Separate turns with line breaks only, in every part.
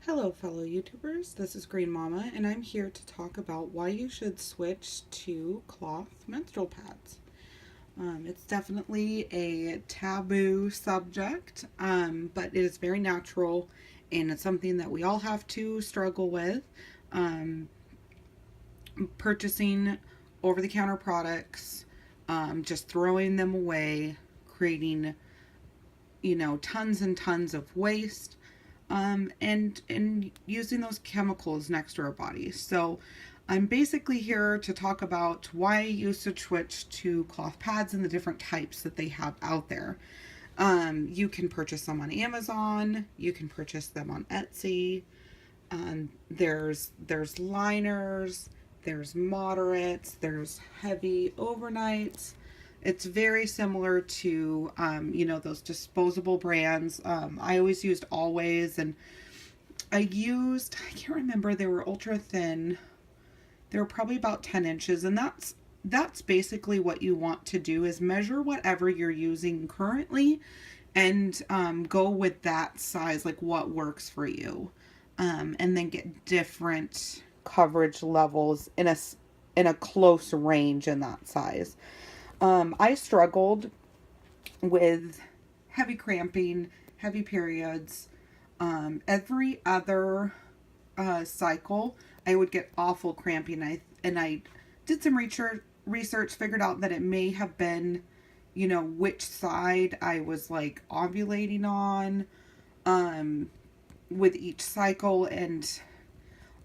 Hello fellow YouTubers, this is Green Mama and I'm here to talk about why you should switch to cloth menstrual pads. It's definitely a taboo subject, but it is very natural and it's something that we all have to struggle with. Um, Purchasing over-the-counter products, just throwing them away, creating, tons and tons of waste, and using those chemicals next to our bodies. So I'm basically here to talk about why you should switch to cloth pads and the different types that they have out there. You can purchase them on Amazon. You can purchase them on Etsy. There's liners. There's moderates. There's heavy overnights. It's very similar to, those disposable brands. I always used Always, and I can't remember, they were ultra thin. They were probably about 10 inches, and that's basically what you want to do is measure whatever you're using currently and go with that size, like what works for you, and then get different coverage levels in a close range in that size. I struggled with heavy cramping, heavy periods. Every other cycle, I would get awful cramping. I did some research, figured out that it may have been, which side I was like ovulating on with each cycle. And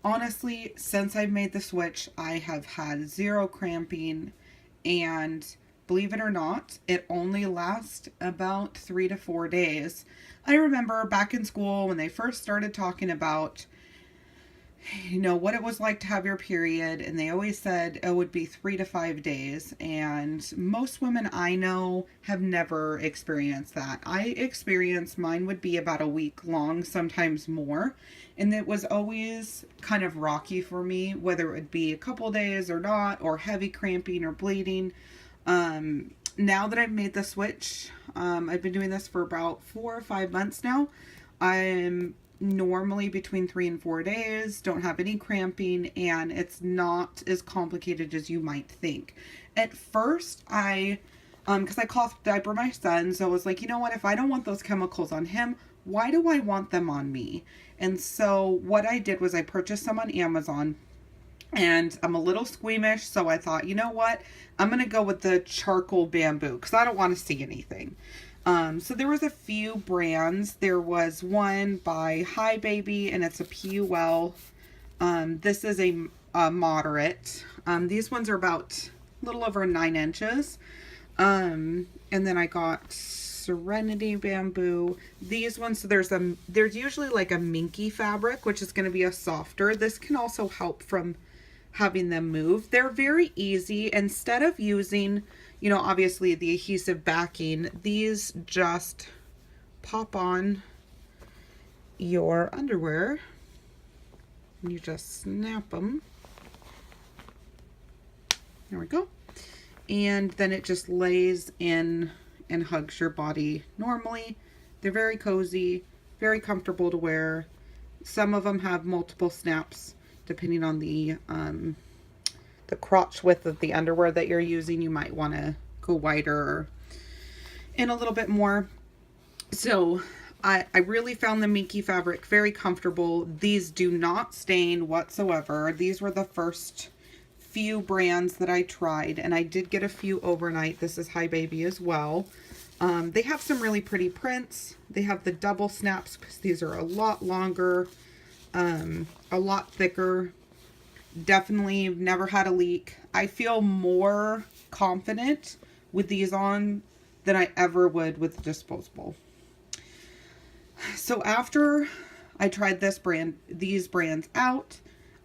honestly, since I've made the switch, I have had zero cramping, and believe it or not, it only lasts about 3 to 4 days. I remember back in school when they first started talking about, what it was like to have your period, and they always said it would be 3 to 5 days. And most women I know have never experienced that. I experienced mine would be about a week long, sometimes more. And it was always kind of rocky for me, whether it would be a couple days or not, or heavy cramping or bleeding. Now that I've made the switch, I've been doing this for about 4 or 5 months now. I'm normally between 3 and 4 days, don't have any cramping, and it's not as complicated as you might think. At first, because I cloth diaper my son, so I was like, you know what, if I don't want those chemicals on him, why do I want them on me? And so what I did was I purchased some on Amazon. And I'm a little squeamish, so I thought, you know what? I'm going to go with the charcoal bamboo because I don't want to see anything. So there was a few brands. There was one by Hi Baby, and it's a PUL. This is a moderate. These ones are about a little over 9 inches. And then I got Serenity bamboo. These ones, so there's usually like a minky fabric, which is going to be a softer. This can also help from having them move. They're very easy. Instead of using, obviously the adhesive backing, these just pop on your underwear. You just snap them. There we go. And then it just lays in and hugs your body normally. They're very cozy, very comfortable to wear. Some of them have multiple snaps depending on the crotch width of the underwear that you're using. You might want to go wider and a little bit more. So I really found the minky fabric very comfortable. These do not stain whatsoever. These were the first few brands that I tried, and I did get a few overnight. This is Hi Baby as well. They have some really pretty prints. They have the double snaps because these are a lot longer, a lot thicker. Definitely never had a leak. I feel more confident with these on than I ever would with disposable. So after I tried these brands out,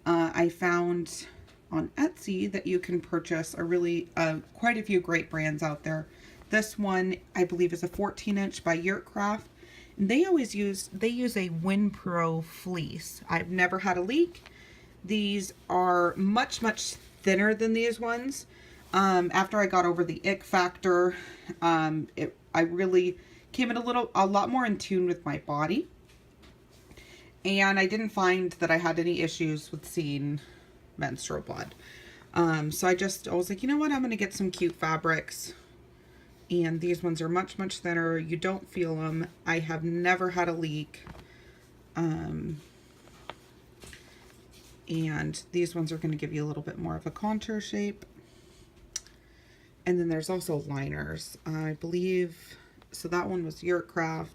I found on Etsy that you can purchase quite a few great brands out there. This one, I believe, is a 14-inch by Yurtcraft. And they use a WinPro fleece. I've never had a leak. These are much, much thinner than these ones. After I got over the ick factor, I really came in a lot more in tune with my body. And I didn't find that I had any issues with seeing menstrual blood. So I was like, you know what, I'm going to get some cute fabrics. And these ones are much, much thinner. You don't feel them. I have never had a leak. And these ones are going to give you a little bit more of a contour shape. And then there's also liners. I believe, so that one was Yurtcraft.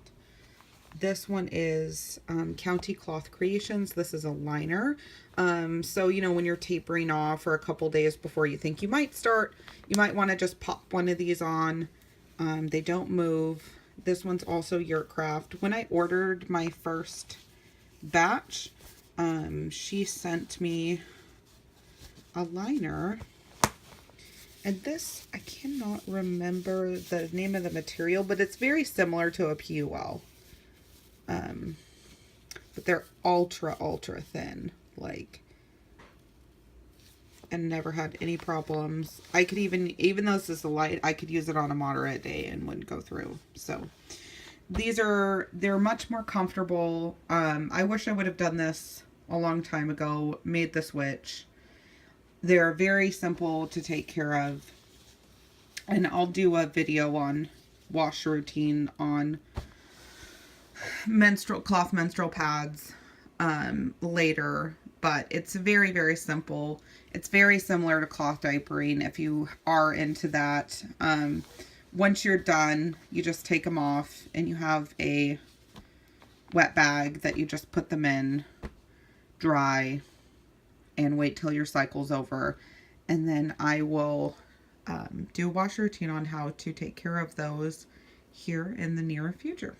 This one is County Cloth Creations. This is a liner. So, you know, when you're tapering off or a couple days before you think you might start, you might want to just pop one of these on. They don't move. This one's also Yurtcraft. When I ordered my first batch, she sent me a liner. And this, I cannot remember the name of the material, but it's very similar to a PUL. But they're ultra, ultra thin, like, and never had any problems. I could even though this is a light, I could use it on a moderate day and wouldn't go through. So they're much more comfortable. I wish I would have done this a long time ago, made the switch. They're very simple to take care of. And I'll do a video on wash routine on menstrual pads later, but it's very, very simple. It's very similar to cloth diapering if you are into that. Once you're done, you just take them off and you have a wet bag that you just put them in, dry, and wait till your cycle's over. And then I will do a wash routine on how to take care of those here in the near future.